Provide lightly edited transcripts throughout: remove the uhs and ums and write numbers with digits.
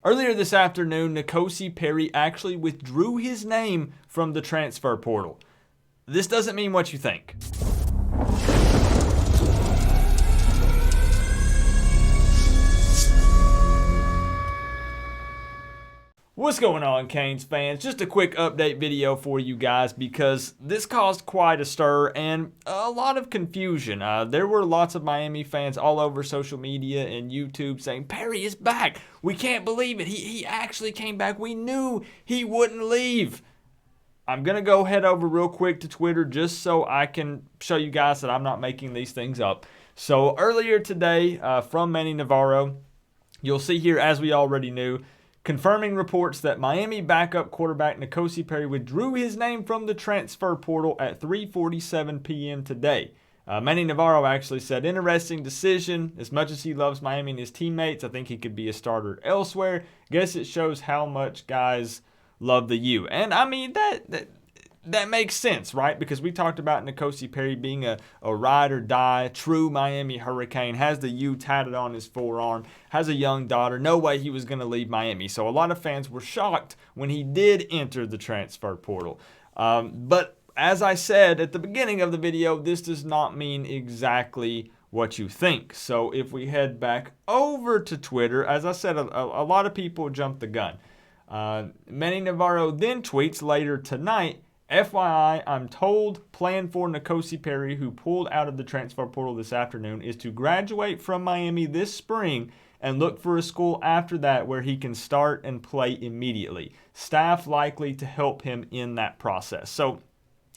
Earlier this afternoon, NKosi Perry actually withdrew his name from the transfer portal. This doesn't mean what you think. What's going on, Canes fans? Just a quick update video for you guys because this caused quite a stir and a lot of confusion. There were lots of Miami fans all over social media and YouTube saying, Perry is back. We can't believe it. He actually came back. We knew he wouldn't leave. I'm going to go head over real quick to Twitter just so I can show you guys that I'm not making these things up. So earlier today from Manny Navarro, you'll see here, as we already knew, confirming reports that Miami backup quarterback NKosi Perry withdrew his name from the transfer portal at 3:47 p.m. today. Manny Navarro actually said, interesting decision. As much as he loves Miami and his teammates, I think he could be a starter elsewhere. Guess it shows how much guys love the U. And I mean, that makes sense, right? Because we talked about NKosi Perry being a ride or die, true Miami Hurricane, has the U tatted on his forearm, has a young daughter. No way he was going to leave Miami. So a lot of fans were shocked when he did enter the transfer portal. But as I said at the beginning of the video, this does not mean exactly what you think. So if we head back over to Twitter, as I said, a lot of people jumped the gun. Manny Navarro then tweets later tonight, FYI, I'm told plan for NKosi Perry, who pulled out of the transfer portal this afternoon, is to graduate from Miami this spring and look for a school after that where he can start and play immediately. Staff likely to help him in that process. So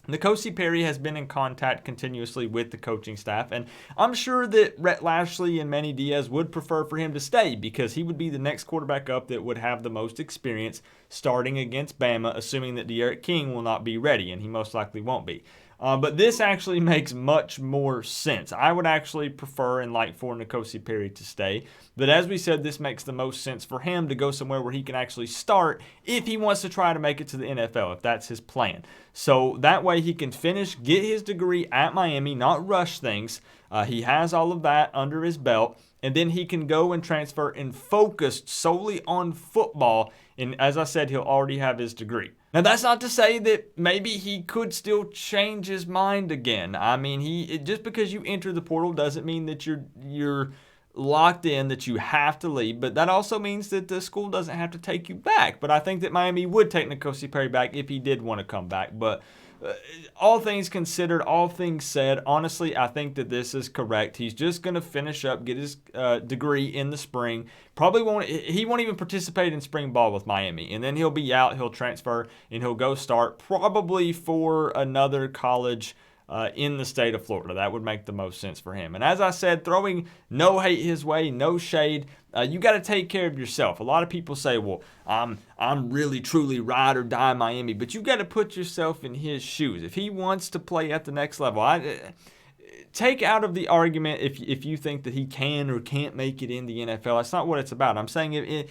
NKosi Perry has been in contact continuously with the coaching staff, and I'm sure that Rhett Lashley and Manny Diaz would prefer for him to stay because he would be the next quarterback up that would have the most experience starting against Bama, assuming that De'Aaron King will not be ready, and he most likely won't be. But this actually makes much more sense. I would actually prefer and like for NKosi Perry to stay. But as we said, this makes the most sense for him to go somewhere where he can actually start if he wants to try to make it to the NFL, if that's his plan. So that way he can finish, get his degree at Miami, not rush things. He has all of that under his belt. And then he can go and transfer and focus solely on football. And as I said, he'll already have his degree. Now, that's not to say that maybe he could still change his mind again. I mean, just because you enter the portal doesn't mean that you're locked in, that you have to leave. But that also means that the school doesn't have to take you back. But I think that Miami would take NKosi Perry back if he did want to come back. But all things considered, all things said, honestly, I think that this is correct. He's just going to finish up, get his degree in the spring. He won't even participate in spring ball with Miami. And then he'll be out, he'll transfer, and he'll go start probably for another college in the state of Florida. That would make the most sense for him. And as I said, throwing no hate his way, no shade. You got to take care of yourself. A lot of people say, well, I'm really, truly ride or die Miami. But you got to put yourself in his shoes. If he wants to play at the next level, take out of the argument if you think that he can or can't make it in the NFL. That's not what it's about. I'm saying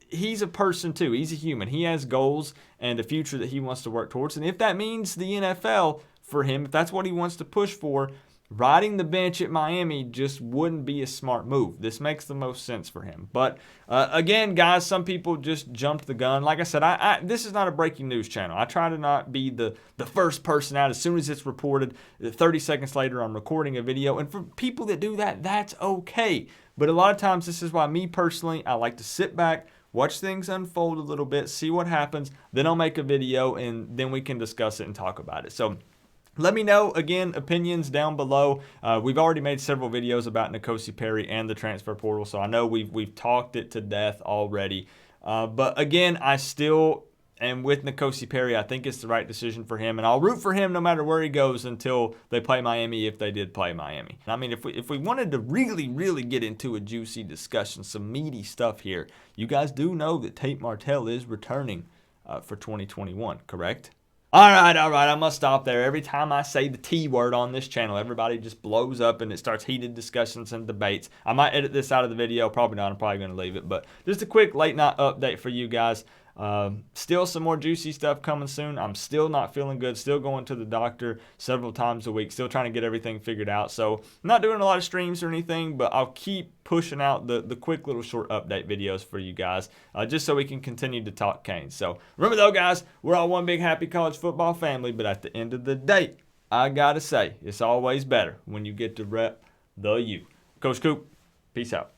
he's a person too. He's a human. He has goals and a future that he wants to work towards. And if that means the NFL for him, if that's what he wants to push for, riding the bench at Miami just wouldn't be a smart move. This makes the most sense for him. But again, guys, some people just jumped the gun. Like I said, this is not a breaking news channel. I try to not be the first person out as soon as it's reported. 30 seconds later, I'm recording a video. And for people that do that, that's okay. But a lot of times, this is why me personally, I like to sit back, watch things unfold a little bit, see what happens. Then I'll make a video, and then we can discuss it and talk about it. So let me know, again, opinions down below. We've already made several videos about NKosi Perry and the transfer portal, so I know we've talked it to death already. But again, I still am with NKosi Perry. I think it's the right decision for him, and I'll root for him no matter where he goes until they play Miami, if they did play Miami. I mean, if we wanted to really, really get into a juicy discussion, some meaty stuff here, you guys do know that Tate Martell is returning for 2021, correct? All right, I must stop there. Every time I say the T word on this channel, everybody just blows up and it starts heated discussions and debates. I might edit this out of the video. Probably not. I'm probably going to leave it. But just a quick late night update for you guys. Still some more juicy stuff coming soon. I'm still not feeling good. Still going to the doctor several times a week. Still trying to get everything figured out. So I'm not doing a lot of streams or anything, but I'll keep pushing out the quick little short update videos for you guys, just so we can continue to talk Canes. So remember though, guys, we're all one big happy college football family, but at the end of the day, I gotta say, it's always better when you get to rep the U. Coach Coop, peace out.